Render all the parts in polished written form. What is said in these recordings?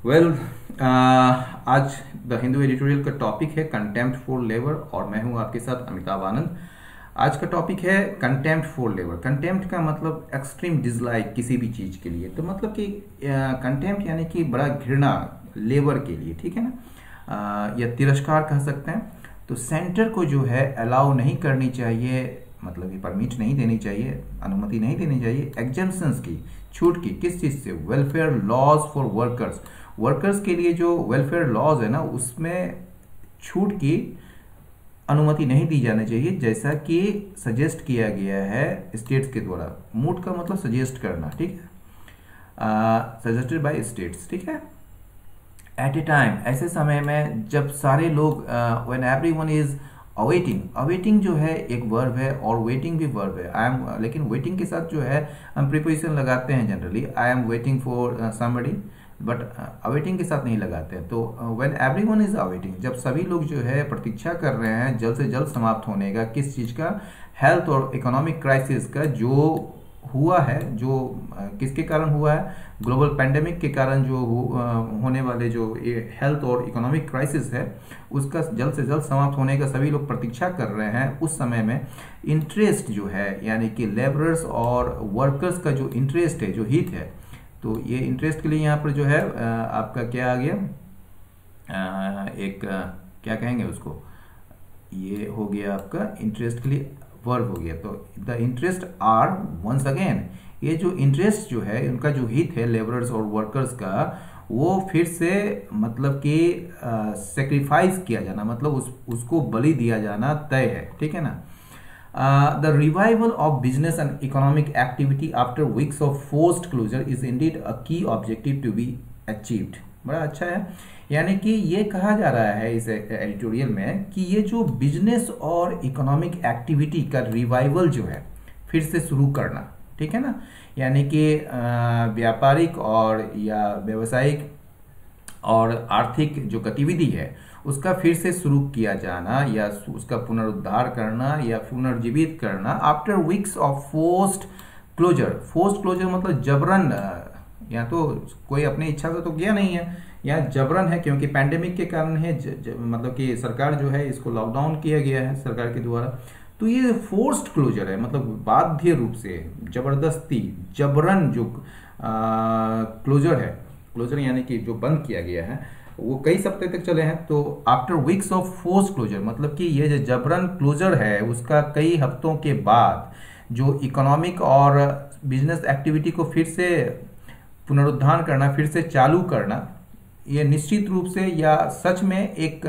Well आज the Hindu editorial का topic है कंटेम्प्ट फॉर लेबर और मैं हूं आपके साथ अमिताभ आनंद। आज का टॉपिक है कंटेम्प्ट फॉर लेबर। कंटेम्प्ट का मतलब एक्सट्रीम डिसलाइक किसी भी चीज के लिए, तो मतलब कि कंटेम्प्ट यानी कि बड़ा घृणा लेबर के लिए, ठीक है ना, या तिरस्कार कह सकते हैं। तो सेंटर को जो है अलाउ नहीं करनी चाहिए, मतलब कि परमिट नहीं देनी चाहिए, अनुमति नहीं देनी चाहिए एग्जेम्पशंस की, छूट की। किस चीज से? Welfare laws for workers. Workers के लिए जो वेलफेयर लॉज है ना, उसमें छूट की अनुमति नहीं दी जानी चाहिए, जैसा कि सजेस्ट किया गया है स्टेट्स के द्वारा। मूड का मतलब सजेस्ट करना, ठीक है, सजेस्टेड बाय स्टेट्स, ठीक है। एट ए टाइम, ऐसे समय में जब सारे लोग, when everyone is awaiting. Awaiting जो है एक वर्ब है और वेटिंग भी वर्ब है। आई एम, लेकिन वेटिंग के साथ जो है हम प्रीपोजिशन लगाते हैं generally, I am waiting for somebody, but awaiting के साथ नहीं लगाते हैं। तो व्हेन एवरीवन इज अवेटिंग, जब सभी लोग जो है प्रतीक्षा कर रहे हैं जल्द से जल्द समाप्त होने का, किस चीज का? हेल्थ और इकोनॉमिक क्राइसिस का, जो हुआ है, जो किसके कारण हुआ है? ग्लोबल पैंडेमिक के कारण जो होने वाले जो हेल्थ और इकोनॉमिक क्राइसिस है, उसका जल्द से जल्द समाप्त होने का सभी लोग प्रतीक्षा कर रहे हैं। उस समय में इंटरेस्ट जो है, यानी कि लेबरर्स और वर्कर्स का जो इंटरेस्ट है, जो हित है, तो ये इंटरेस्ट के लिए यहाँ पर जो है आपका क्या आ गया, एक क्या कहेंगे उसको, ये हो गया आपका इंटरेस्ट के लिए वर्ब हो गया। तो the interest are, once again, ये जो इंटरेस्ट जो है, उनका जो हित है लेबरर्स और वर्कर्स का, वो फिर से मतलब कि सेक्रीफाइस किया जाना, मतलब उसको बलि दिया जाना तय है, ठीक है ना। The revival of business and economic activity after weeks of forced closure is indeed a key objective to be achieved। बड़ा अच्छा है। यानी कि ये कहा जा रहा है इस एडिटोरियल में कि ये जो बिजनेस और इकोनॉमिक एक्टिविटी का रिवाइवल जो है, फिर से शुरू करना, ठीक है ना, यानी कि व्यापारिक और या व्यवसायिक और आर्थिक जो गतिविधि है, उसका फिर से शुरू किया जाना या उसका पुनरुद्धार करना या पुनर्जीवित करना after weeks of forced closure. Forced closure मतलब जबरन, या तो कोई अपनी इच्छा से तो किया नहीं है, या जबरन है क्योंकि पैंडेमिक के कारण है, मतलब कि सरकार जो है इसको लॉकडाउन किया गया है सरकार के द्वारा। तो ये फोर्स्ड क्लोजर है, मतलब बाध्य रूप से, जबरदस्ती, जबरन जो क्लोजर है, क्लोजर यानी कि जो बंद किया गया है, वो कई सप्ताह तक चले हैं। तो after weeks of force closure मतलब कि ये जो जबरन क्लोजर है, उसका कई हफ्तों के बाद जो इकोनॉमिक और बिजनेस एक्टिविटी को फिर से पुनरुद्धार करना, फिर से चालू करना, ये निश्चित रूप से या सच में एक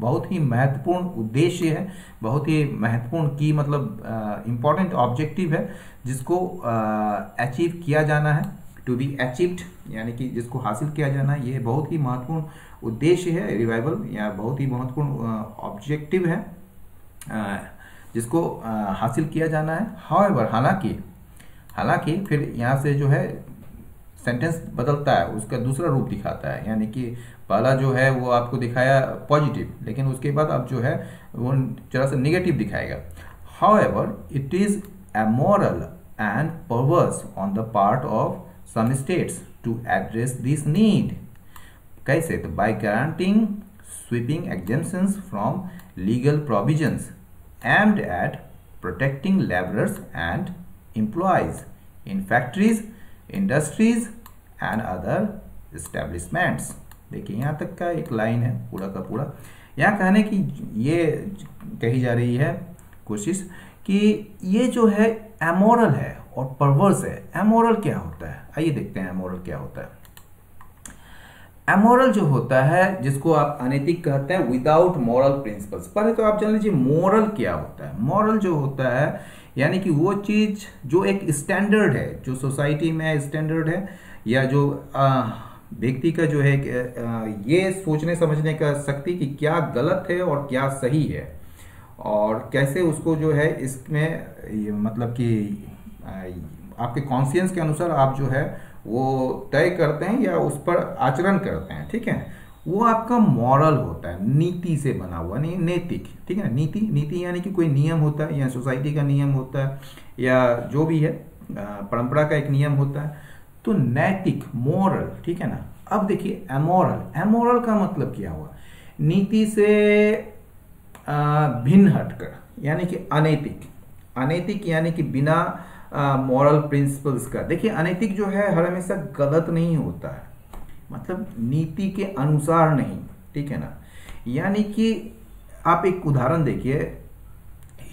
बहुत ही महत्वपूर्ण उद्देश्य है, बहुत ही महत्वपूर्ण की मतलब इम्पोर्टेंट ऑब्जेक्टिव है, जिसको अचीव किया जाना है, टू बी अचीव्ड, यानी कि जिसको हासिल किया जाना है। ये बहुत ही महत्वपूर्ण उद्देश्य है रिवाइवल, या बहुत ही महत्वपूर्ण ऑब्जेक्टिव है जिसको हासिल किया जाना है। हाउएवर, हालांकि फिर यहाँ से जो है सेंटेंस बदलता है, उसका दूसरा रूप दिखाता है, यानी कि पहला जो है वो आपको दिखाया पॉजिटिव, लेकिन उसके बाद अब जो है वो जरा सा निगेटिव दिखाएगा। However it is amoral and perverse on the part of some states to address this need। कैसे? तो by granting sweeping exemptions from legal provisions aimed at protecting laborers and employees in factories, industries and other establishments। देखिए यहाँ तक का एक line है पूरा का पूरा। यहाँ कहने की ये कही जा रही है कोशिश कि ये जो है अमोरल है और परवर्स है। अमोरल क्या होता है? आइए देखते हैं अमोरल क्या होता है। अमोरल जो होता है, जिसको आप अनैतिक कहते हैं, विदाउट मॉरल प्रिंसिपल्स। पहले तो आप जान लीजिए मोरल क्या होता है। मॉरल जो होता है यानी कि वो चीज जो एक स्टैंडर्ड है, जो सोसाइटी में स्टैंडर्ड है, या जो व्यक्ति का जो है ये सोचने समझने का शक्ति कि क्या गलत है और क्या सही है, और कैसे उसको जो है इसमें मतलब कि आपके कॉन्शियंस के अनुसार आप जो है वो तय करते हैं या उस पर आचरण करते हैं, ठीक है, वो आपका मॉरल होता है, नीति से बना हुआ, नहीं नैतिक, ठीक है। नीति यानी कि कोई नियम होता है, या सोसाइटी का नियम होता है, या जो भी है परंपरा का एक नियम होता है। तो नैतिक, मोरल, ठीक है ना। अब देखिए एमोरल, एमोरल का मतलब क्या हुआ, नीति से भिन्न हटकर, यानी कि अनैतिक, अनैतिक यानी कि बिना मॉरल प्रिंसिपल्स का। देखिए अनैतिक जो है हर हमेशा गलत नहीं होता है, मतलब नीति के अनुसार नहीं, ठीक है ना। यानी कि आप एक उदाहरण देखिए,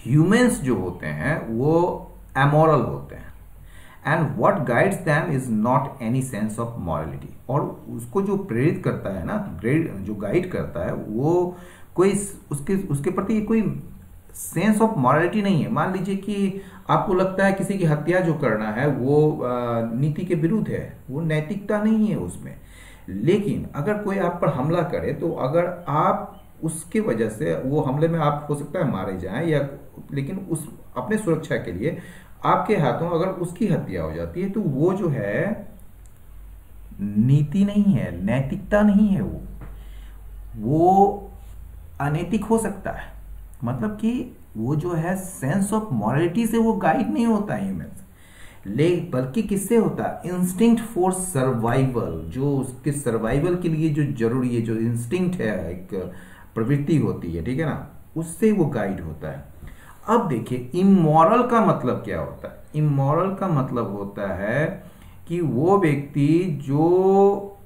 ह्यूमंस जो होते हैं वो एमोरल होते हैं, and what guides them is not any sense of morality. और उसको जो प्रेरित करता है ना, जो गाइड करता है, वो कोई उसके प्रति कोई सेंस ऑफ मॉरलिटी नहीं है। मान लीजिए कि आपको लगता है किसी की हत्या जो करना है वो नीति के विरुद्ध है, वो नैतिकता नहीं है उसमें। लेकिन अगर कोई आप पर हमला करे तो अगर आप उसके वजह से, वो हमले में आप हो सकता है मारे जाएं, या लेकिन उस अपने सुरक्षा के लिए आपके हाथों अगर उसकी हत्या हो जाती है तो वो जो है नीति नहीं है, नैतिकता नहीं है, वो अनैतिक हो सकता है। मतलब कि वो जो है सेंस ऑफ मॉरलिटी से वो गाइड नहीं होता है ह्यूमंस, बल्कि किससे होता है, इंस्टिंक्ट फॉर सर्वाइवल, जो उसके सर्वाइवल के लिए जो जरूरी है, जो इंस्टिंक्ट है, एक प्रवृत्ति होती है, ठीक है ना, उससे वो गाइड होता है। अब देखिए इमोरल का मतलब क्या होता है। इमोरल का मतलब होता है कि वो व्यक्ति जो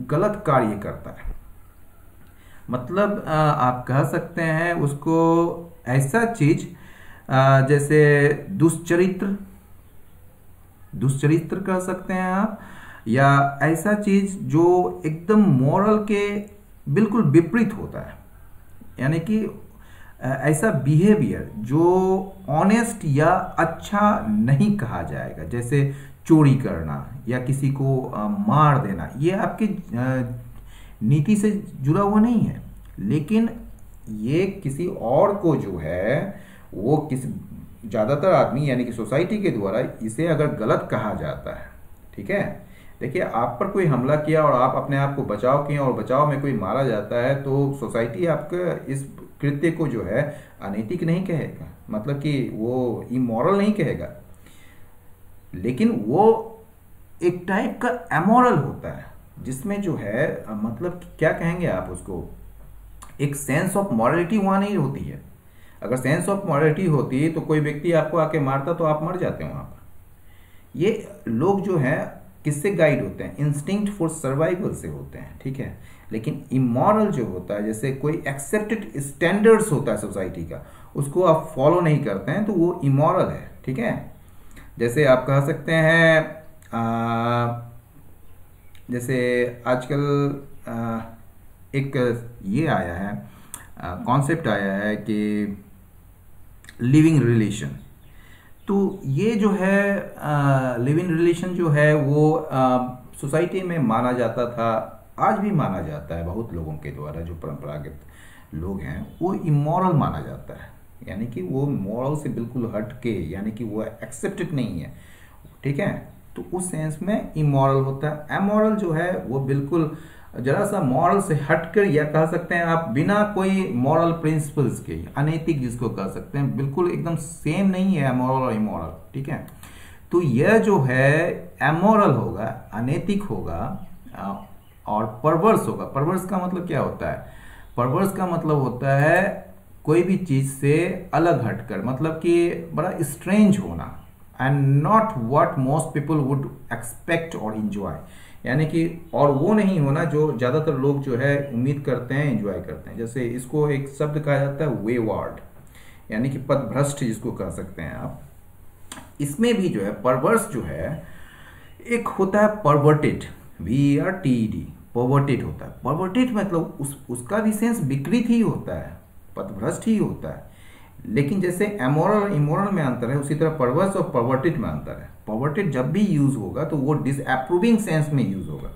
गलत कार्य करता है, मतलब आप कह सकते हैं उसको ऐसा चीज जैसे दुष्चरित्र, दुष्चरित्र कह सकते हैं आप, या ऐसा चीज जो एकदम मोरल के बिल्कुल विपरीत होता है, यानी कि ऐसा बिहेवियर जो ऑनेस्ट या अच्छा नहीं कहा जाएगा, जैसे चोरी करना या किसी को मार देना, ये आपकी नीति से जुड़ा हुआ नहीं है। लेकिन ये किसी और को जो है वो किसी, ज़्यादातर आदमी यानी कि सोसाइटी के द्वारा इसे अगर गलत कहा जाता है, ठीक है। देखिए आप पर कोई हमला किया और आप अपने आप को बचाव किए और बचाव में कोई मारा जाता है तो सोसाइटी आपके इस कृत्य को जो है अनैतिक नहीं कहेगा, मतलब कि वो इमोरल नहीं कहेगा, लेकिन वो एक टाइप का एमोरल होता है, जिसमें जो है मतलब क्या कहेंगे आप उसको, एक सेंस ऑफ मॉरलिटी वहां नहीं होती है। अगर सेंस ऑफ मॉरलिटी होती तो कोई व्यक्ति आपको आके मारता तो आप मर जाते वहां पर। ये लोग जो है किससे गाइड होते हैं, इंस्टिंक्ट फॉर सर्वाइवल से होते हैं, ठीक है। लेकिन इमोरल जो होता है, जैसे कोई एक्सेप्टेड स्टैंडर्ड्स होता है सोसाइटी का, उसको आप फॉलो नहीं करते हैं तो वो इमोरल है, ठीक है। जैसे आप कह सकते हैं जैसे आजकल एक ये आया है, कॉन्सेप्ट आया है कि लिविंग रिलेशन। तो ये जो है लिविंग रिलेशन जो है वो सोसाइटी में माना जाता था, आज भी माना जाता है बहुत लोगों के द्वारा, जो परंपरागत लोग हैं वो इमोरल माना जाता है, यानी कि वो मॉरल से बिल्कुल हट के, यानी कि वो एक्सेप्टेड नहीं है, ठीक है। तो उस सेंस में इमोरल होता है। एमोरल जो है वो बिल्कुल जरा सा मॉरल से हटकर, या कह सकते हैं आप बिना कोई मॉरल प्रिंसिपल्स के, अनैतिक जिसको कह सकते हैं, बिल्कुल एकदम सेम नहीं है एमोरल और इमोरल, ठीक है। तो यह जो है एमोरल होगा, अनैतिक होगा और परवर्स होगा। परवर्स का मतलब क्या होता है, परवर्स का मतलब होता है कोई भी चीज से अलग हटकर, मतलब कि बड़ा स्ट्रेंज होना, and not what most people would expect और इंजॉय, यानी कि और वो नहीं होना जो ज्यादातर लोग जो है उम्मीद करते हैं, एंजॉय करते हैं। जैसे इसको एक शब्द कहा जाता है वेवार्ड, यानी कि पथभ्रष्ट जिसको कह सकते हैं आप। इसमें भी जो है परवर्स जो है, एक होता है परवर्टेड, VERTED, परवर्टेड होता है। परवर्टेड मतलब उसका भी सेंस विकृत ही होता है, पथभ्रष्ट ही होता है। लेकिन जैसे एमोरल और इमोरल में अंतर है, उसी तरह परवर्स और परवर्टेड में अंतर है। परवर्टेड जब भी यूज होगा तो वो डिसअप्रूविंग सेंस में यूज होगा,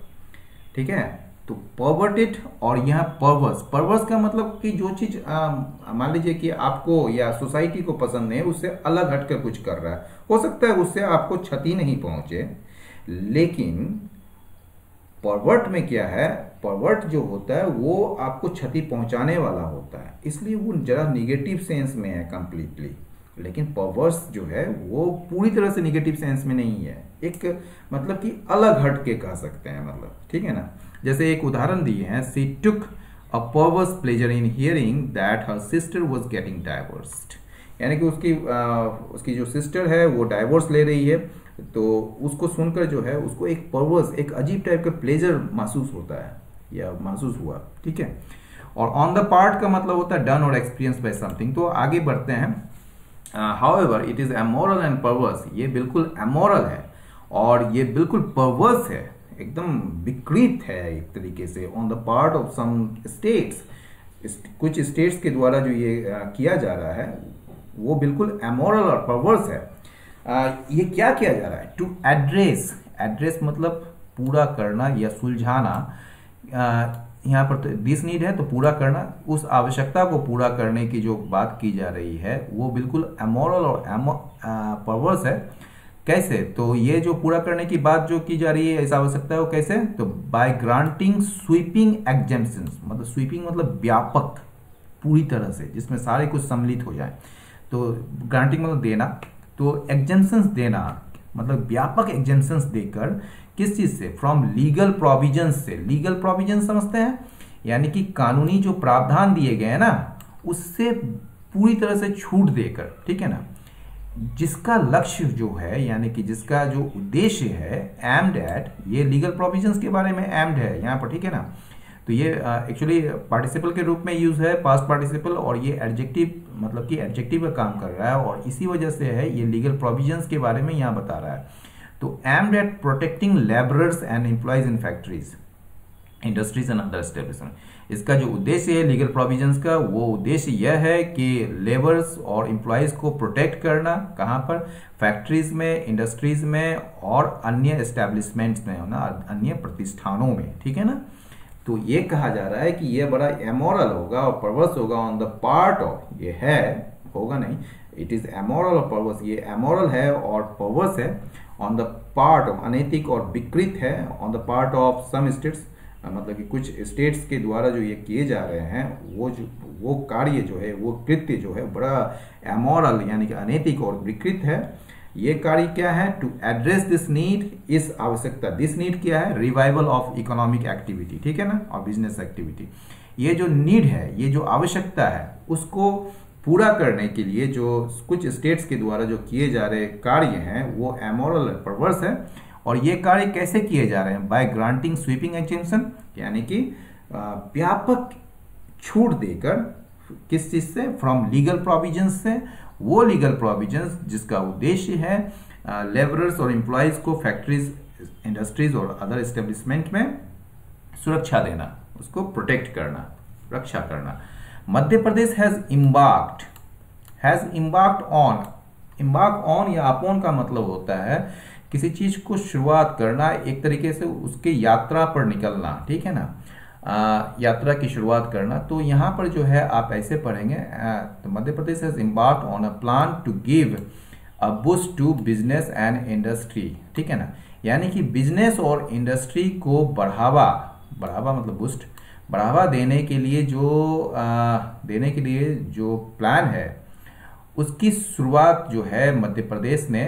ठीक है। तो परवर्टेड और यहाँ परवर्स, परवर्स का मतलब कि जो चीज मान लीजिए कि आपको या सोसाइटी को पसंद नहीं है, उससे अलग हटकर कुछ कर रहा है, हो सकता है उससे आपको क्षति नहीं पहुंचे, लेकिन परवर्ट में क्या है, परवर्ट जो होता है वो आपको क्षति पहुंचाने वाला होता है, इसलिए वो जरा निगेटिव सेंस में है कंप्लीटली, लेकिन परवर्स जो है वो पूरी तरह से निगेटिव सेंस में नहीं है, एक मतलब कि अलग हट के कह सकते हैं, मतलब ठीक है ना। जैसे एक उदाहरण दिए हैं, she took a perverse pleasure in hearing that her sister was getting divorced, यानी कि उसकी जो सिस्टर है वो डाइवोर्स ले रही है, तो उसको सुनकर जो है उसको एक परवर्स, एक अजीब टाइप का प्लेजर महसूस होता है या महसूस हुआ, ठीक है। और ऑन द पार्ट का मतलब होता है डन और एक्सपीरियंस बाय समथिंग। तो आगे बढ़ते हैं। However it is amoral and perverse, ये बिल्कुल अमोरल है और ये बिल्कुल परवर्स है, एकदम विकृत है एक तरीके से, on the part of some states, कुछ स्टेट्स के द्वारा जो ये किया जा रहा है वो बिल्कुल अमोरल और परवर्स है। ये क्या किया जा रहा है? टू एड्रेस, एड्रेस मतलब पूरा करना या सुलझाना, यहाँ पर तो दिस नीड है तो पूरा करना, उस आवश्यकता को पूरा करने की जो बात की जा रही है वो बिल्कुल अमोरल और परवर्स है। कैसे? तो ये जो पूरा करने की बात जो की जा रही है इस आवश्यकता को कैसे? तो बाय ग्रांटिंग स्वीपिंग एग्जेम्पशंस, मतलब स्वीपिंग मतलब व्यापक, पूरी तरह से, जिसमें सारे कुछ सम्मिलित हो जाए। तो ग्रांटिंग मतलब देना, तो एग्जेम्पशंस देना मतलब व्यापक एग्जेम्पशंस देकर, किस चीज से? फ्रॉम लीगल प्रोविजंस से। लीगल प्रोविजन समझते हैं, यानी कि कानूनी जो प्रावधान दिए गए हैं ना, उससे पूरी तरह से छूट देकर, ठीक है ना, जिसका लक्ष्य जो है यानी कि जिसका जो उद्देश्य है, एम्ड एट, ये लीगल प्रोविजंस के बारे में एम्ड है यहाँ पर, ठीक है ना। तो ये एक्चुअली पार्टिसिपल के रूप में यूज है, पास्ट पार्टिसिपल, और ये एडजेक्टिव मतलब कि एडजेक्टिव का काम कर रहा है, और इसी वजह से है ये लीगल प्रोविजंस के बारे में यहाँ बता रहा है। तो aimed at protecting labourers and employees in factories, industries and other establishment. इसका जो उद्देश्य है लीगल प्रोविजंस का, वो उद्देश्य यह है कि लेबर्स और एम्प्लॉयज को प्रोटेक्ट करना, कहाँ पर? फैक्ट्रीज में, इंडस्ट्रीज में और अन्य एस्टेब्लिशमेंट्स में, ना अन्य प्रतिष्ठानों में, ठीक है ना। तो ये कहा जा रहा है कि ये बड़ा एमोरल होगा और परवर्स होगा ऑन द पार्ट ऑफ, ये है, होगा नहीं, इट इज एमोरल और परवर्स, ये एमोरल है और परवर्स है ऑन द पार्ट ऑफ, अनैतिक और विकृत है on the part of some states, मतलब कि कुछ स्टेट्स के द्वारा जो ये किए जा रहे हैं वो कार्य जो है, वो कृत्य जो है बड़ा एमोरल यानी कि अनैतिक और विकृत है। ये कार्य क्या है? टू एड्रेस दिस नीड, इस आवश्यकता, दिस नीड क्या है? रिवाइवल ऑफ इकोनॉमिक एक्टिविटी, ठीक है ना, और बिजनेस एक्टिविटी। ये जो नीड है, ये जो आवश्यकता है, उसको पूरा करने के लिए जो कुछ स्टेट्स के द्वारा जो किए जा रहे कार्य हैं वो एमोरल परवर्स है। और ये कार्य कैसे किए जा रहे हैं? बाय ग्रांटिंग स्वीपिंग एग्जेम्पशन, यानी कि व्यापक छूट देकर, किस चीज से? फ्रॉम लीगल प्रोविजंस से, वो लीगल प्रोविजंस जिसका उद्देश्य है लेबरर्स और एम्प्लॉयज को फैक्ट्रीज, इंडस्ट्रीज और अदर एस्टेब्लिशमेंट में सुरक्षा देना, उसको प्रोटेक्ट करना, रक्षा करना। Madhya Pradesh has embarked on, embark on या अपॉन का मतलब होता है किसी चीज को शुरुआत करना, एक तरीके से उसके यात्रा पर निकलना, ठीक है ना, यात्रा की शुरुआत करना। तो यहां पर जो है आप ऐसे पढ़ेंगे, तो Madhya Pradesh has embarked on a plan to give a boost to business and industry, ठीक है ना, यानी कि बिजनेस और इंडस्ट्री को बढ़ावा मतलब बूस्ट, बढ़ावा देने के लिए जो प्लान है, उसकी शुरुआत जो है मध्य प्रदेश ने,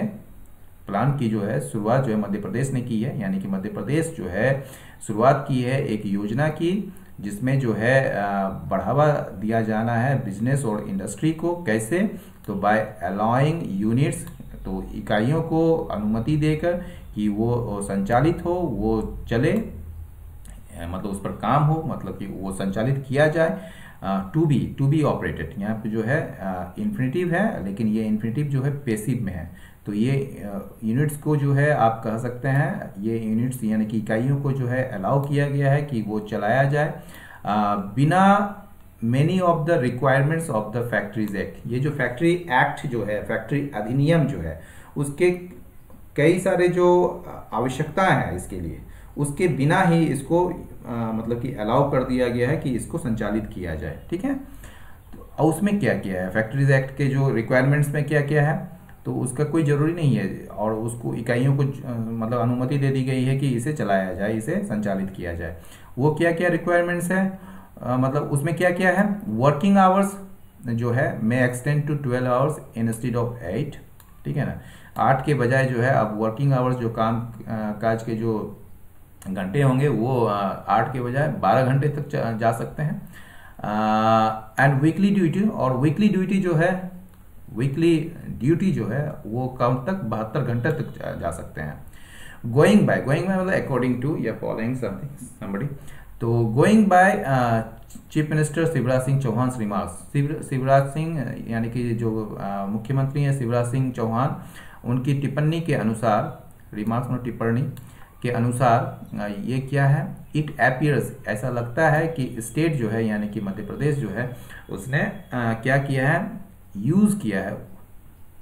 प्लान की जो है शुरुआत जो है मध्य प्रदेश ने की है, यानी कि मध्य प्रदेश जो है शुरुआत की है एक योजना की, जिसमें जो है बढ़ावा दिया जाना है बिजनेस और इंडस्ट्री को। कैसे? तो बाय अलाउइंग यूनिट्स, तो इकाइयों को अनुमति देकर कि वो संचालित हो, वो चले, मतलब उस पर काम हो, मतलब कि वो संचालित किया जाए। टू बी ऑपरेटेड, यहाँ पे जो है इन्फिनिटिव है, लेकिन ये इन्फिनिटिव जो है पेसिव में है। तो ये यूनिट्स को जो है आप कह सकते हैं, ये यूनिट्स यानी कि इकाइयों को जो है अलाउ किया गया है कि वो चलाया जाए बिना many of the requirements of the factories act. ये जो फैक्ट्री एक्ट जो है, फैक्ट्री अधिनियम जो है, उसके कई सारे जो आवश्यकताएं हैं इसके लिए, उसके बिना ही इसको मतलब कि अलाउ कर दिया गया है कि इसको संचालित किया जाए, ठीक है। तो उसमें क्या किया है, फैक्ट्रीज एक्ट के जो रिक्वायरमेंट्स में क्या क्या है, तो उसका कोई जरूरी नहीं है, और उसको इकाइयों को मतलब अनुमति दे दी गई है कि इसे चलाया जाए, इसे संचालित किया जाए। वो क्या क्या रिक्वायरमेंट्स है, मतलब उसमें क्या क्या है? वर्किंग आवर्स, जो है may extend to 12 hours instead of 8, ठीक है ना। 8 के बजाय जो है अब वर्किंग आवर्स जो काम काज के जो घंटे होंगे वो 8 के बजाय 12 घंटे तक जा सकते हैं। एंड वीकली ड्यूटी, और वीकली ड्यूटी जो है, वीकली ड्यूटी जो है वो कम तक 72 घंटे तक जा सकते हैं। गोइंग बाय मतलब अकॉर्डिंग टू या फॉलोइंग समथिंग समबडी। तो going by chief minister Shivraj Singh Chouhan remarks, Shivraj Singh यानी कि जो मुख्यमंत्री हैं शिवराज सिंह चौहान, उनकी टिप्पणी के अनुसार, रिमार्क्स में टिप्पणी के अनुसार ये क्या है, इट अपीयर्स, ऐसा लगता है कि स्टेट जो है यानी कि मध्य प्रदेश जो है उसने क्या किया है, यूज किया है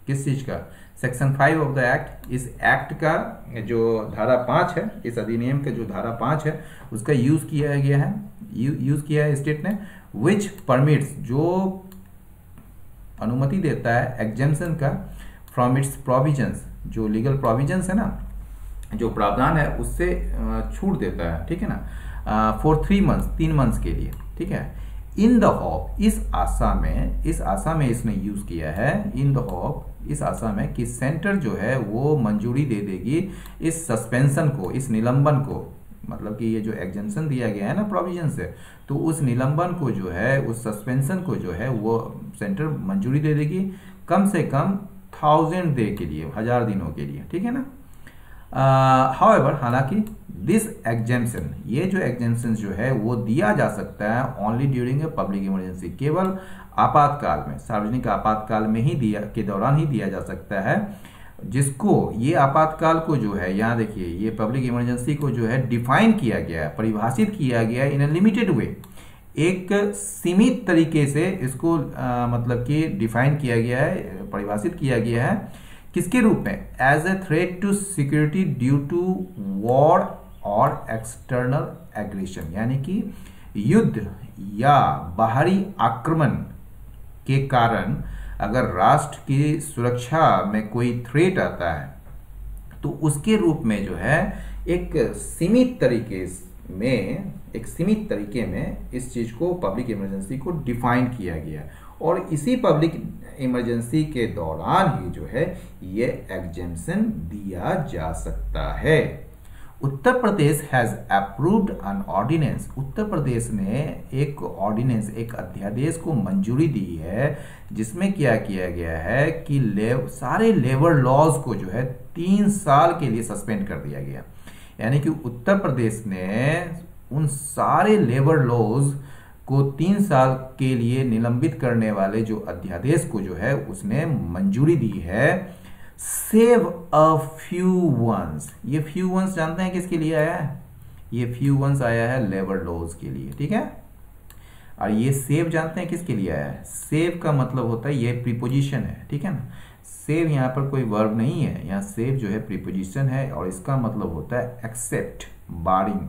किस चीज का, सेक्शन 5 ऑफ द एक्ट, इस एक्ट का जो धारा 5 है, इस अधिनियम का जो धारा 5 है उसका यूज किया गया है, यूज किया है स्टेट ने, विच परमिट्स, जो अनुमति देता है एग्जेम्पशन का, फ्रॉम इट्स प्रोविजंस, जो लीगल प्रोविजंस है ना, जो प्रावधान है उससे छूट देता है, ठीक है ना, फॉर 3 मंथ्स, 3 मंथ्स के लिए, ठीक है। इन द होप, इस आशा में इसने यूज किया है, इन द होप, इस आशा में कि सेंटर जो है वो मंजूरी दे देगी इस सस्पेंशन को, इस निलंबन को, मतलब कि ये जो एग्जेम्पशन दिया गया है ना प्रोविजन से, तो उस निलंबन को जो है, उस सस्पेंशन को जो है वो सेंटर मंजूरी दे देगी कम से कम 1000 डे के लिए, 1000 दिनों के लिए, ठीक है ना। हाउएवर, हालांकि दिस एग्जेम्पशन, ये जो एग्जेम्पशन जो है वो दिया जा सकता है only during a public emergency, केवल आपातकाल में, सार्वजनिक आपातकाल में ही के दौरान ही दिया जा सकता है, जिसको ये आपातकाल को जो है, यहाँ देखिए ये पब्लिक इमरजेंसी को जो है डिफाइन किया गया है, परिभाषित किया गया है इन ए लिमिटेड वे, एक सीमित तरीके से इसको मतलब कि डिफाइन किया गया है, परिभाषित किया गया है, किसके रूप में, as a threat to security due to war और एक्सटर्नल एग्रेशन, यानी कि युद्ध या बाहरी आक्रमण के कारण अगर राष्ट्र की सुरक्षा में कोई थ्रेट आता है तो उसके रूप में जो है एक सीमित तरीके में इस चीज को, पब्लिक इमरजेंसी को डिफाइन किया गया, और इसी पब्लिक इमरजेंसी के दौरान ही जो है ये एग्जेम्पशन दिया जा सकता है। Uttar Pradesh has approved an ordinance, Uttar Pradesh ने एक ऑर्डिनेंस, एक अध्यादेश को मंजूरी दी है, जिसमें क्या किया गया है कि सारे लेबर लॉज को जो है 3 साल के लिए सस्पेंड कर दिया गया, यानी कि उत्तर प्रदेश ने उन सारे लेबर लॉज को 3 साल के लिए निलंबित करने वाले जो अध्यादेश को जो है उसने मंजूरी दी है। सेव अ फ्यू वंस, ये फ्यू वंस जानते हैं किसके लिए आया है, ये फ्यू वंस आया है लेबर लॉज के लिए, ठीक है। और ये सेव जानते हैं किसके लिए आया है, सेव का मतलब होता है, ये प्रीपोजिशन है, ठीक है ना, सेव यहाँ पर कोई वर्ब नहीं है, यहाँ सेव जो है प्रीपोजिशन है, और इसका मतलब होता है एक्सेप्ट, बारिंग,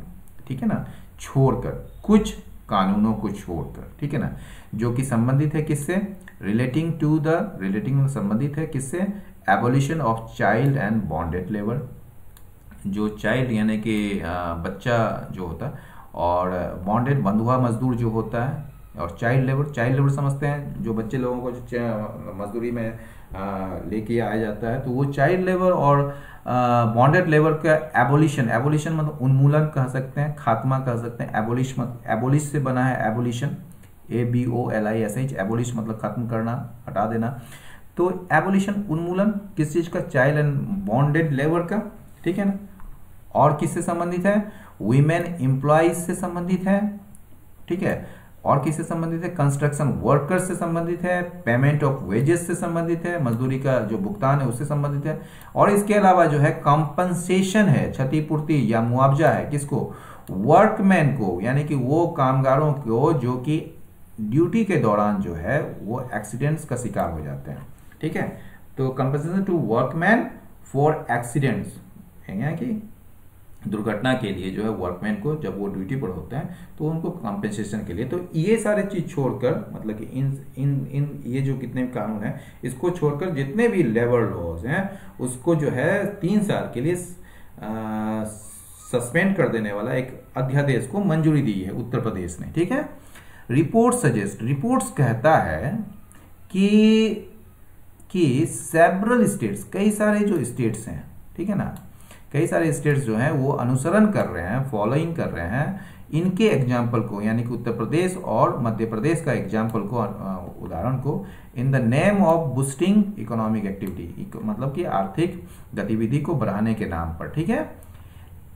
ठीक है ना, छोड़कर, कुछ कानूनों को छोड़कर, ठीक है ना, जो कि संबंधित है किससे, रिलेटिंग टू द, रिलेटिंग में संबंधित है किससे, abolition of child and bonded labour, जो चाइल्ड यानी कि बच्चा जो होता है, और बॉन्डेड बंधुआ मजदूर जो होता है, और चाइल्ड लेबर समझते हैं जो बच्चे लोगों को मजदूरी में लेके आया जाता है, तो वो चाइल्ड लेबर, और बॉन्डेड लेबर का एबोलिशन मतलब उन्मूलन कह सकते हैं, खात्मा कह सकते हैं, एबोलिश से बना है एबोलिशन, ABOLISH, एबोलिश मतलब खत्म करना, हटा देना, तो एबोलिशन उन्मूलन किस चीज का, चाइल्ड एंड बॉन्डेड लेबर का, ठीक है ना। और किससे संबंधित है, वीमेन एम्प्लॉइज से संबंधित है, ठीक है, और किससे संबंधित है, कंस्ट्रक्शन वर्कर्स से संबंधित है, पेमेंट ऑफ वेजेस से संबंधित है, मजदूरी का जो भुगतान है उससे संबंधित है, और इसके अलावा जो है कंपनसेशन है, क्षतिपूर्ति या मुआवजा है, किसको, वर्कमैन को, यानी कि वो कामगारों को जो कि ड्यूटी के दौरान जो है वो एक्सीडेंट्स का शिकार हो जाते हैं, ठीक है। तो compensation to workman for accidents, यानी कि दुर्घटना के लिए जो है वर्कमैन को, जब वो ड्यूटी पर होते हैं तो उनको कंपेंसेशन के लिए, तो ये सारे चीज छोड़कर, मतलब कि इन ये जो कितने कानून है इसको छोड़कर जितने भी लेबर लॉज हैं उसको जो है 3 साल के लिए सस्पेंड कर देने वाला एक अध्यादेश को मंजूरी दी है उत्तर प्रदेश ने, ठीक है। रिपोर्ट्स कहता है कि सेवरल स्टेट्स, कई सारे जो स्टेट्स हैं, ठीक है ना, कई सारे स्टेट्स जो हैं वो अनुसरण कर रहे हैं, फॉलोइंग कर रहे हैं इनके एग्जाम्पल को, यानी कि उत्तर प्रदेश और मध्य प्रदेश का एग्जाम्पल को, उदाहरण को, in the name of boosting economic activity, मतलब कि आर्थिक गतिविधि को बढ़ाने के नाम पर, ठीक है।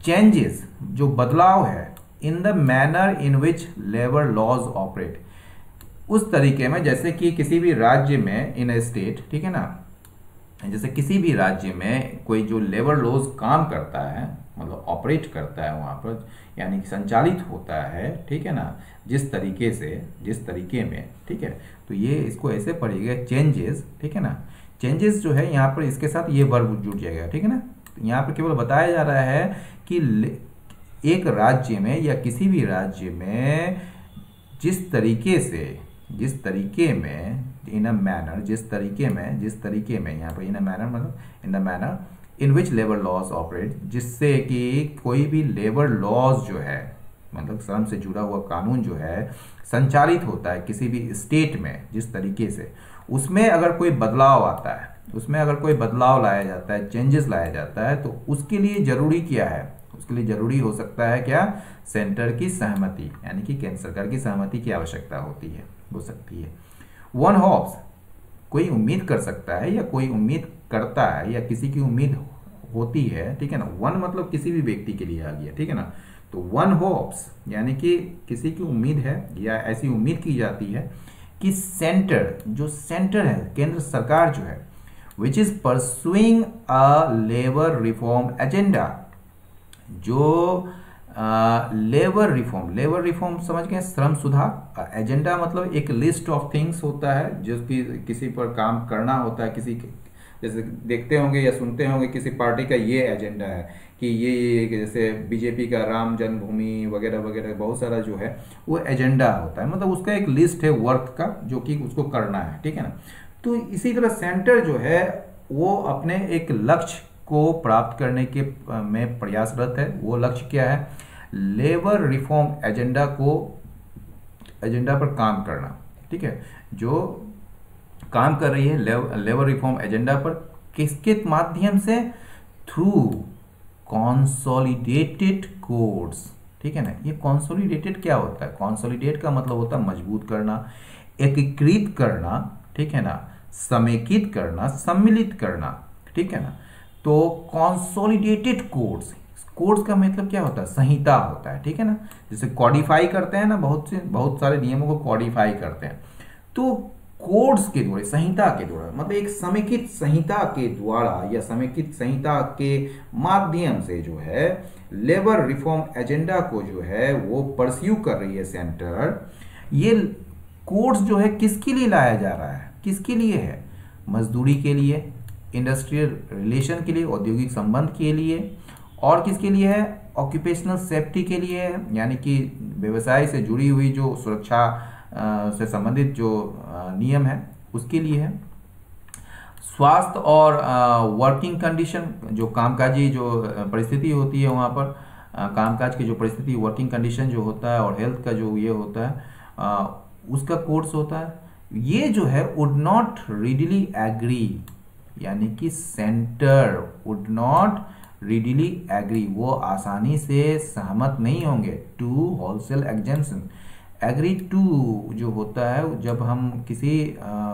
चेंजेस, जो बदलाव है, in the manner in which labour laws operate, उस तरीके में जैसे कि किसी भी राज्य में, इन ए स्टेट, ठीक है ना, जैसे किसी भी राज्य में कोई जो लेबर लॉज काम करता है, मतलब ऑपरेट करता है वहां पर, यानी कि संचालित होता है, ठीक है ना, जिस तरीके से, जिस तरीके में, ठीक है, तो ये इसको ऐसे पढ़िएगा चेंजेस, ठीक है ना। चेंजेस जो है यहाँ पर इसके साथ ये वर्ब जुड़ जाएगा, ठीक है ना। तो यहाँ पर केवल बताया जा रहा है कि एक राज्य में या किसी भी राज्य में जिस तरीके में इन अ मैनर, जिस तरीके में यहाँ पर इन अ मैनर मतलब in the manner in which labour laws operate, जिससे कि कोई भी लेबर लॉज जो है, मतलब श्रम से जुड़ा हुआ कानून जो है संचालित होता है किसी भी स्टेट में, जिस तरीके से, उसमें अगर कोई बदलाव आता है, उसमें अगर कोई बदलाव लाया जाता है, चेंजेस लाया जाता है, तो उसके लिए जरूरी क्या है, उसके लिए जरूरी हो सकता है क्या, सेंटर की सहमति, यानी कि केंद्र सरकार की सहमति की आवश्यकता होती है, हो सकती है। वन होप्स, कोई उम्मीद कर सकता है या कोई उम्मीद करता है या किसी की उम्मीद होती है, ठीक है ना। वन मतलब किसी भी व्यक्ति के लिए आ गया, ठीक है ना। तो वन होप्स यानी कि किसी की उम्मीद है या ऐसी उम्मीद की जाती है कि सेंटर, जो सेंटर है, केंद्र सरकार जो है, विच is pursuing a labour reform agenda, जो लेबर रिफॉर्म समझ गए, श्रम सुधार। एजेंडा मतलब एक लिस्ट ऑफ थिंग्स होता है जो कि किसी पर काम करना होता है, किसी, जैसे देखते होंगे या सुनते होंगे किसी पार्टी का ये एजेंडा है कि ये जैसे बीजेपी का राम जन्मभूमि वगैरह वगैरह, बहुत सारा जो है वो एजेंडा होता है, मतलब उसका एक लिस्ट है वर्क का जो कि उसको करना है, ठीक है ना। तो इसी तरह सेंटर जो है वो अपने एक लक्ष्य को प्राप्त करने के में प्रयासरत है। वो लक्ष्य क्या है, लेबर रिफॉर्म एजेंडा पर काम करना, ठीक है, जो काम कर रही है लेबर रिफॉर्म एजेंडा पर, किसके माध्यम से, थ्रू कॉन्सोलिडेटेड कोड्स, ठीक है ना। ये कॉन्सोलिडेटेड क्या होता है, कॉन्सोलिडेट का मतलब होता है मजबूत करना, एकीकृत करना, ठीक है ना, समेकित करना, सम्मिलित करना, ठीक है ना। तो कॉन्सोलिडेटेड कोड्स, कोड्स का मतलब क्या होता है, संहिता होता है, ठीक है ना। जैसे कॉडिफाई करते हैं ना, बहुत सारे नियमों को कॉडिफाई करते हैं, तो कोड्स के द्वारा, संहिता के द्वारा, मतलब एक समेकित संहिता के द्वारा या समेकित संहिता के माध्यम से जो है लेबर रिफॉर्म एजेंडा को जो है वो परस्यू कर रही है सेंटर। ये कोड्स जो है किसके लिए लाया जा रहा है, किसके लिए है, मजदूरी के लिए, इंडस्ट्रियल रिलेशन के लिए, औद्योगिक संबंध के लिए, और किसके लिए है, ऑक्यूपेशनल सेफ्टी के लिए है, यानी कि व्यवसाय से जुड़ी हुई जो सुरक्षा से संबंधित जो नियम है उसके लिए है। स्वास्थ्य और वर्किंग कंडीशन, जो कामकाजी जो परिस्थिति होती है वहाँ पर, कामकाज की जो परिस्थिति, वर्किंग कंडीशन जो होता है, और हेल्थ का जो ये होता है उसका कोर्स होता है। ये जो है वुड नॉट रीडली एग्री, यानी कि centre would not readily agree, वो आसानी से सहमत नहीं होंगे to wholesale exemption. Agree to जो होता है, जब हम किसी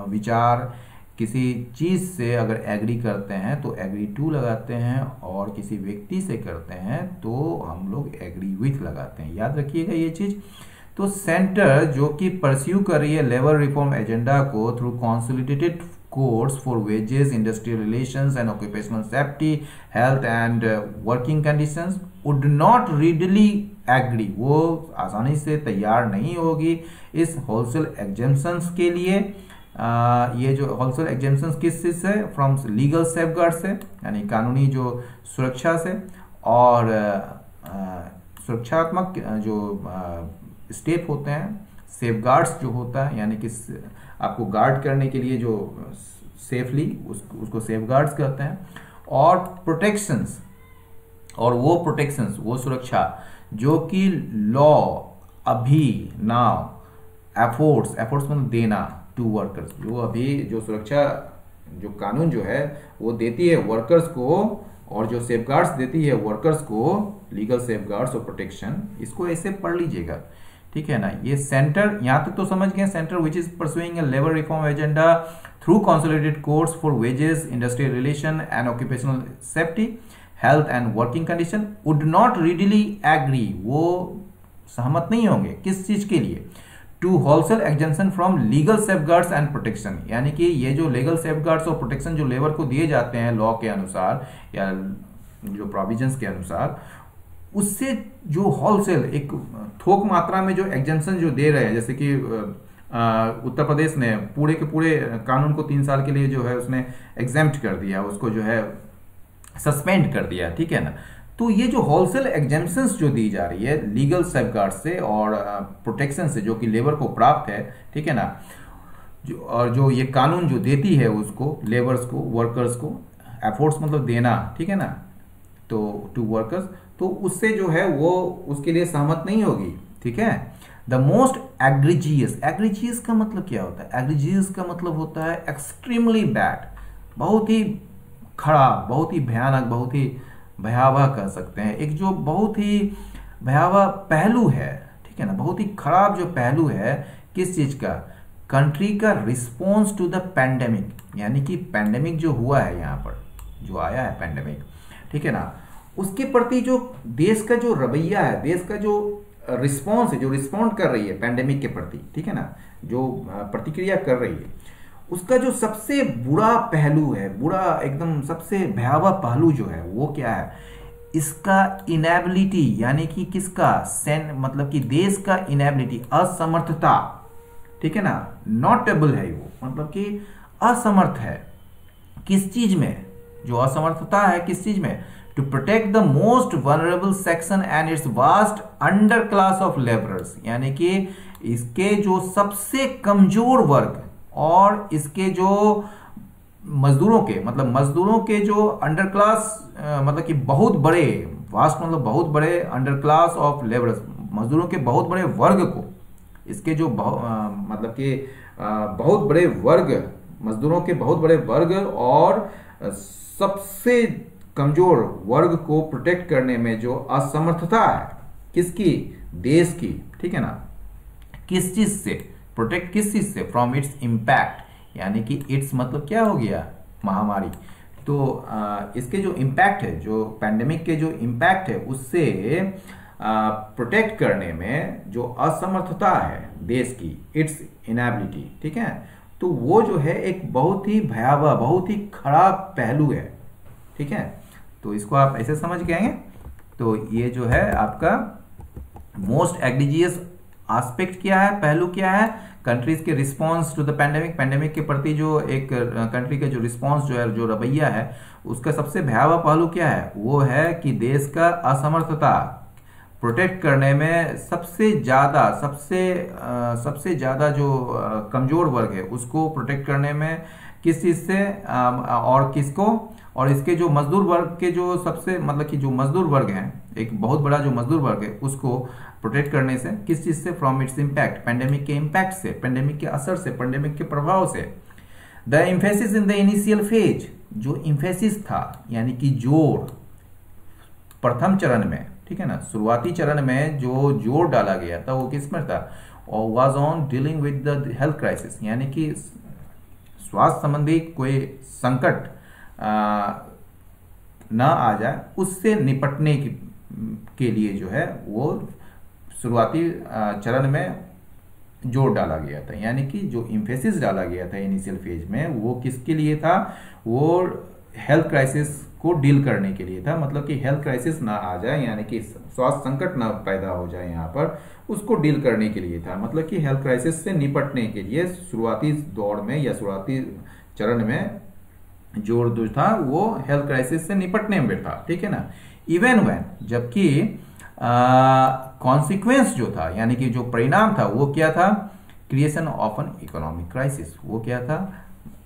विचार, किसी चीज से अगर एग्री करते हैं तो एग्री टू लगाते हैं, और किसी व्यक्ति से करते हैं तो हम लोग एग्री विथ लगाते हैं, याद रखिएगा ये चीज। तो सेंटर जो कि परस्यू कर रही है लेबर रिफॉर्म एजेंडा को through consolidated codes for wages, industrial relations and occupational safety, health and working conditions, would not readily agree, वो आसानी से तैयार नहीं होगी इस होलसेल एग्जेम्पशंस के लिए। ये जो होलसेल एग्जेम्पशंस किस चीज से, फ्रॉम लीगल सेफगार्ड से, यानी कानूनी जो सुरक्षा से, और सुरक्षात्मक जो स्टेप होते हैं, सेफगार्ड्स जो होता है, यानी कि आपको गार्ड करने के लिए जो सेफली उसको सेफगार्ड्स कहते हैं, और प्रोटेक्शंस, और वो प्रोटेक्शंस, वो सुरक्षा जो कि लॉ अभी नाउ एफोर्ट्स मतलब देना, टू वर्कर्स। जो अभी जो सुरक्षा जो कानून जो है वो देती है वर्कर्स को, और जो सेफगार्ड्स देती है वर्कर्स को, लीगल सेफगार्ड्स और प्रोटेक्शन, इसको ऐसे पढ़ लीजिएगा, ठीक है ना। ये सेंटर, यहां तक तो समझ गए, centre which is pursuing a labour reform agenda through consolidated course for wages, industrial relation and occupational safety, health and working condition would not readily agree, वो सहमत नहीं होंगे किस चीज के लिए, to wholesale exemption from legal safeguards and protection, यानी कि ये जो लीगल सेफगार्ड्स और प्रोटेक्शन जो लेबर को दिए जाते हैं लॉ के अनुसार या जो प्रोविजंस के अनुसार, उससे जो होलसेल एक थोक मात्रा में जो एग्जेंशन जो दे रहे हैं, जैसे कि उत्तर प्रदेश ने पूरे के पूरे कानून को 3 साल के लिए जो है उसने एग्जेम्प्ट कर दिया, उसको जो है सस्पेंड कर दिया, ठीक है ना। तो ये जो होलसेल एग्जेम्पशंस जो दी जा रही है लीगल सेफगार्ड से और प्रोटेक्शन से जो कि लेबर को प्राप्त है, ठीक है ना, और जो ये कानून जो देती है उसको लेबर्स को, वर्कर्स को, एफोर्ट्स मतलब देना, ठीक है ना, तो टू वर्कर्स, तो उससे जो है वो उसके लिए सहमत नहीं होगी, ठीक है। द मोस्ट एग्रीजियस, एग्रीजियस का मतलब क्या होता है? एग्रीजियस का मतलब होता है एक्सट्रीमली बैड, बहुत ही खराब, बहुत ही भयानक, बहुत ही भयावह कह सकते हैं, एक जो बहुत ही भयावह पहलू है, ठीक है ना, बहुत ही खराब जो पहलू है किस चीज का, कंट्री का रिस्पॉन्स टू द पैंडेमिक, यानी कि पैंडेमिक जो हुआ है यहाँ पर जो आया है पैंडेमिक, ठीक है ना, उसके प्रति जो देश का जो रवैया है, देश का जो रिस्पॉन्स है, जो रिस्पॉन्ड कर रही है पैंडेमिक के प्रति, ठीक है ना, जो प्रतिक्रिया कर रही है, उसका जो सबसे बुरा पहलू है, बुरा एकदम सबसे भयावह पहलू जो है वो क्या है, इसका इनेबिलिटी, यानी कि किसका, मतलब कि देश का इनेबिलिटी, असमर्थता, ठीक है ना, नॉट एबल है वो, मतलब कि असमर्थ है किस चीज में, जो असमर्थता है किस चीज में, to protect the most vulnerable section and its vast underclass of labourers, यानी कि इसके जो सबसे कमजोर वर्ग और इसके जो मजदूरों के, मतलब मजदूरों के जो अंडर क्लास, मतलब कि बहुत बड़े, वास्ट मतलब बहुत बड़े, अंडर क्लास ऑफ लेबरर्स, मजदूरों के बहुत बड़े वर्ग को, इसके जो मतलब कि बहुत बड़े वर्ग, मजदूरों के बहुत बड़े वर्ग और सबसे कमजोर वर्ग को प्रोटेक्ट करने में जो असमर्थता है किसकी, देश की, ठीक है ना, किस चीज से प्रोटेक्ट, किस चीज से, फ्रॉम इट्स इम्पैक्ट, यानी कि इट्स मतलब क्या हो गया, महामारी, तो इसके जो इम्पैक्ट है, जो पैंडेमिक के जो इम्पैक्ट है उससे प्रोटेक्ट करने में जो असमर्थता है देश की, इट्स इनएबिलिटी, ठीक है, तो वो जो है एक बहुत ही भयावह, बहुत ही खराब पहलू है, ठीक है। तो इसको आप ऐसे समझ गए हैं। तो ये जो है आपका मोस्ट एग्रीजियस एस्पेक्ट क्या है, पहलू क्या है, कंट्रीज के response to the pandemic, pandemic के प्रति जो एक कंट्री का जो रिस्पॉन्स जो है, जो रवैया है, उसका सबसे भयावह पहलू क्या है, वो है कि देश का असमर्थता प्रोटेक्ट करने में सबसे ज्यादा जो कमजोर वर्ग है उसको प्रोटेक्ट करने में किस चीज से, और किसको, और इसके जो मजदूर वर्ग के जो सबसे, मतलब कि जो मजदूर वर्ग हैं, एक बहुत बड़ा जो मजदूर वर्ग है उसको प्रोटेक्ट करने से, किस चीज से, फ्रॉम इट्स इम्पैक्ट, पैंडेमिक के इम्पैक्ट से, पैंडेमिक के असर से, पैंडेमिक के प्रभाव से। The emphasis in the initial phase, जो एम्फेसिस था यानी कि जोर प्रथम चरण में, ठीक है ना, शुरुआती चरण में जो जोर डाला गया था वो किस में था, और was on dealing with the health crisis, यानी कि स्वास्थ्य संबंधी कोई संकट ना आ जाए उससे निपटने के लिए जो है वो शुरुआती चरण में जोर डाला गया था, यानी कि जो इम्फेसिस डाला गया था इनिशियल फेज में वो किसके लिए था, वो हेल्थ क्राइसिस को डील करने के लिए था, मतलब कि हेल्थ क्राइसिस ना आ जाए, यानी कि स्वास्थ्य संकट ना पैदा हो जाए यहाँ पर, उसको डील करने के लिए था, मतलब कि हेल्थ क्राइसिस से निपटने के लिए शुरुआती दौर में या शुरुआती चरण में जोर जो था वो हेल्थ क्राइसिस से निपटने में था, ठीक है ना। इवन व्हेन, जबकि कॉन्सिक्वेंस जो था, यानी कि जो परिणाम था वो क्या था, creation of an economic crisis, वो क्या था,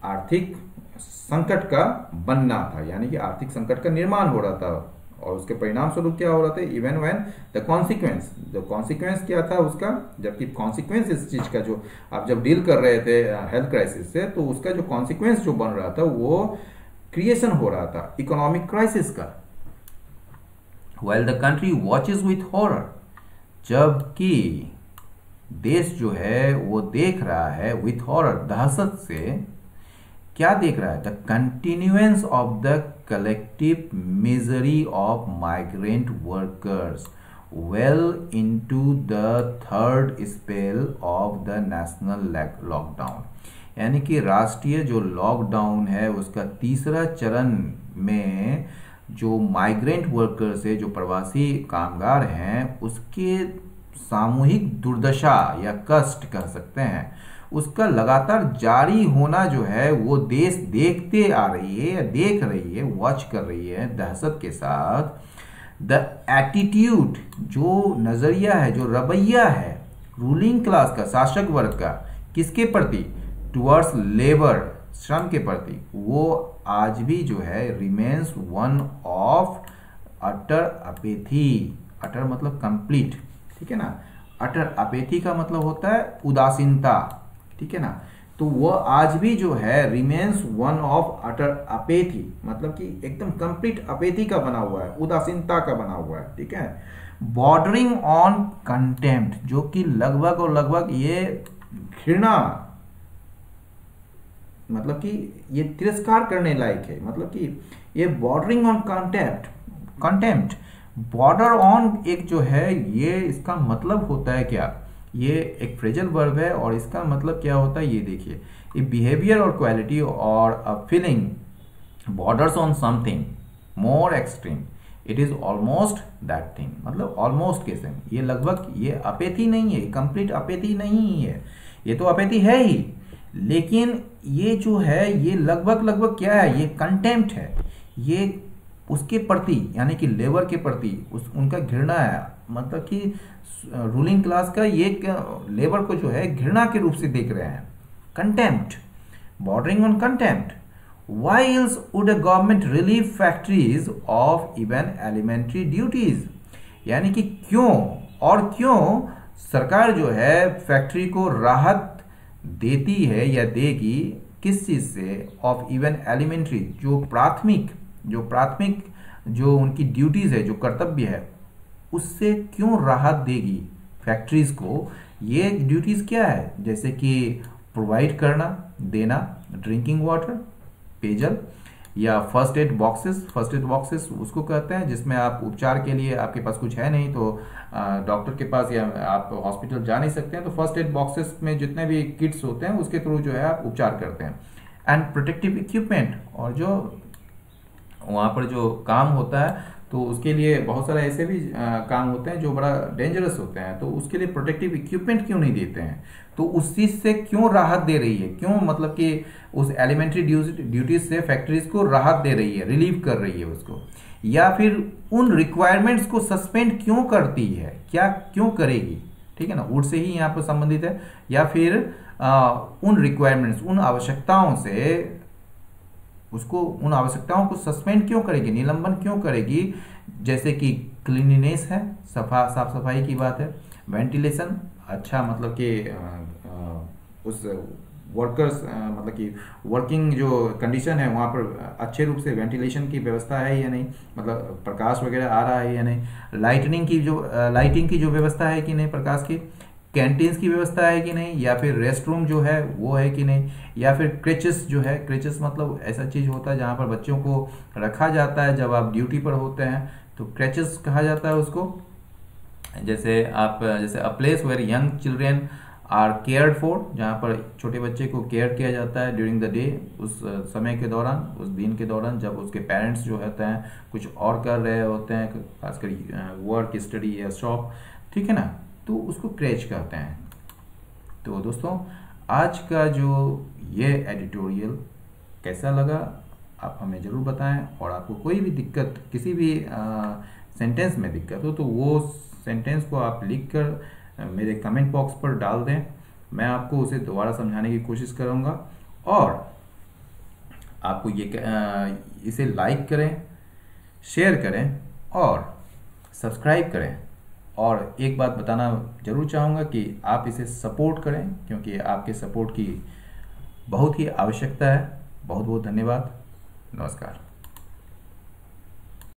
आर्थिक संकट का बनना था, यानी कि आर्थिक संकट का निर्माण हो रहा था और उसके परिणाम स्वरूप क्या हो रहा था, इवन व्हेन द कॉन्सिक्वेंस, जो कॉन्सिक्वेंस क्या था उसका, जबकि कॉन्सिक्वेंस इस चीज का जो आप जब डील कर रहे थे हेल्थ क्राइसिस से, तो उसका जो कॉन्सिक्वेंस जो बन रहा था वो क्रिएशन हो रहा था इकोनॉमिक क्राइसिस का। while the country watches with horror, जबकि देश जो है वो देख रहा है विथ हॉरर, दहशत से, क्या देख रहा है, the continuance of the collective misery of migrant workers well into the third spell of the national lockdown. यानी कि राष्ट्रीय जो लॉकडाउन है उसका तीसरा चरण में जो माइग्रेंट वर्कर्स है, जो प्रवासी कामगार हैं, उसके सामूहिक दुर्दशा या कष्ट कह सकते हैं, उसका लगातार जारी होना जो है वो देश देखते आ रही है या देख रही है, वॉच कर रही है दहशत के साथ। द एटीट्यूड, जो नजरिया है, जो रवैया है रूलिंग क्लास का, शासक वर्ग का, किसके प्रति, टुवर्ड्स लेबर, श्रम के प्रति, वो आज भी जो है रिमेन्स वन ऑफ अटर अपेथी। अटर मतलब कंप्लीट, ठीक है ना। अटर अपेथी का मतलब होता है उदासीनता, ठीक है ना। तो वो आज भी जो है रिमेन्स वन ऑफ अटर अपेथी, मतलब कि एकदम कंप्लीट अपेथी का बना हुआ है, उदासीनता का बना हुआ है, ठीक है। बॉर्डरिंग ऑन कंटेम्प्ट, जो कि लगभग और लगभग ये घृणा, मतलब कि ये तिरस्कार करने लायक है, मतलब कि ये bordering on contempt, border on एक जो है ये इसका मतलब होता है क्या, ये एक फ्रेजल वर्ब है और इसका मतलब क्या होता है ये देखिए, ये बिहेवियर और क्वालिटी और a feeling borders on something more extreme, it is almost that thing, मतलब ऑलमोस्ट के सेम, ये लगभग, ये अपेथी नहीं है, कंप्लीट अपेथी नहीं है, ये तो अपेथी है ही, लेकिन ये जो है ये लगभग क्या है, ये कंटेम्प्ट है, ये उसके प्रति यानी कि लेबर के प्रति उनका घृणा है, मतलब कि रूलिंग क्लास का ये लेबर को जो है घृणा के रूप से देख रहे हैं। Contempt, bordering on contempt. Why else would a government relieve factories of even elementary duties? यानी कि क्यों और क्यों सरकार जो है फैक्ट्री को राहत देती है या देगी, किस चीज से, ऑफ इवन एलिमेंट्री, जो प्राथमिक जो उनकी ड्यूटीज है, जो कर्तव्य है, उससे क्यों राहत देगी फैक्ट्रीज को। ये ड्यूटीज क्या है, जैसे कि प्रोवाइड करना, देना ड्रिंकिंग वाटर, पेयजल, या फर्स्ट एड बॉक्सेस उसको कहते हैं, जिसमें आप उपचार के लिए आपके पास कुछ है नहीं तो डॉक्टर के पास या आप हॉस्पिटल जा नहीं सकते हैं, तो फर्स्ट एड बॉक्सेस में जितने भी किट्स होते हैं उसके थ्रू जो है आप उपचार करते हैं। एंड प्रोटेक्टिव इक्विपमेंट, और जो वहाँ पर जो काम होता है तो उसके लिए बहुत सारे ऐसे भी काम होते हैं जो बड़ा डेंजरस होते हैं, तो उसके लिए प्रोटेक्टिव इक्विपमेंट क्यों नहीं देते हैं, तो उस चीज से क्यों राहत दे रही है, क्यों मतलब कि उस एलिमेंट्री ड्यूटीज से फैक्ट्रीज को राहत दे रही है, रिलीव कर रही है उसको, या फिर उन रिक्वायरमेंट्स को सस्पेंड क्यों करती है, क्या क्यों करेगी, ठीक है ना, वुड से ही यहाँ पर संबंधित है, या फिर उन रिक्वायरमेंट्स, उन आवश्यकताओं से उसको, उन आवश्यकताओं को सस्पेंड क्यों करेगी, निलंबन क्यों करेगी, जैसे कि क्लीनिनेस है, साफ सफाई की बात है, वेंटिलेशन, अच्छा मतलब कि उस वर्कर्स मतलब कि वर्किंग जो कंडीशन है वहाँ पर अच्छे रूप से वेंटिलेशन की व्यवस्था है या नहीं, मतलब प्रकाश वगैरह आ रहा है या नहीं, लाइटिंग की जो व्यवस्था है कि नहीं, प्रकाश की, कैंटीन्स की व्यवस्था है कि नहीं, या फिर रेस्ट रूम जो है वो है कि नहीं, या फिर क्रेचेस जो है, क्रेचेस मतलब ऐसा चीज होता है जहाँ पर बच्चों को रखा जाता है जब आप ड्यूटी पर होते हैं, तो क्रेचेस कहा जाता है उसको, जैसे a place where young children are cared for, जहाँ पर छोटे बच्चे को केयर किया जाता है ड्यूरिंग द डे, उस समय के दौरान, उस दिन के दौरान जब उसके पेरेंट्स जो होते हैं कुछ और कर रहे होते हैं, खासकर वर्क, स्टडी या शॉप, ठीक है ना, तो उसको क्रेच कहते हैं। तो दोस्तों आज का जो ये एडिटोरियल कैसा लगा आप हमें ज़रूर बताएं, और आपको कोई भी दिक्कत, किसी भी सेंटेंस में दिक्कत हो तो वो सेंटेंस को आप लिख कर मेरे कमेंट बॉक्स पर डाल दें, मैं आपको उसे दोबारा समझाने की कोशिश करूँगा, और आपको ये इसे लाइक करें, शेयर करें, और सब्सक्राइब करें। और एक बात बताना ज़रूर चाहूँगा कि आप इसे सपोर्ट करें, क्योंकि आपके सपोर्ट की बहुत ही आवश्यकता है। बहुत बहुत धन्यवाद। नमस्कार।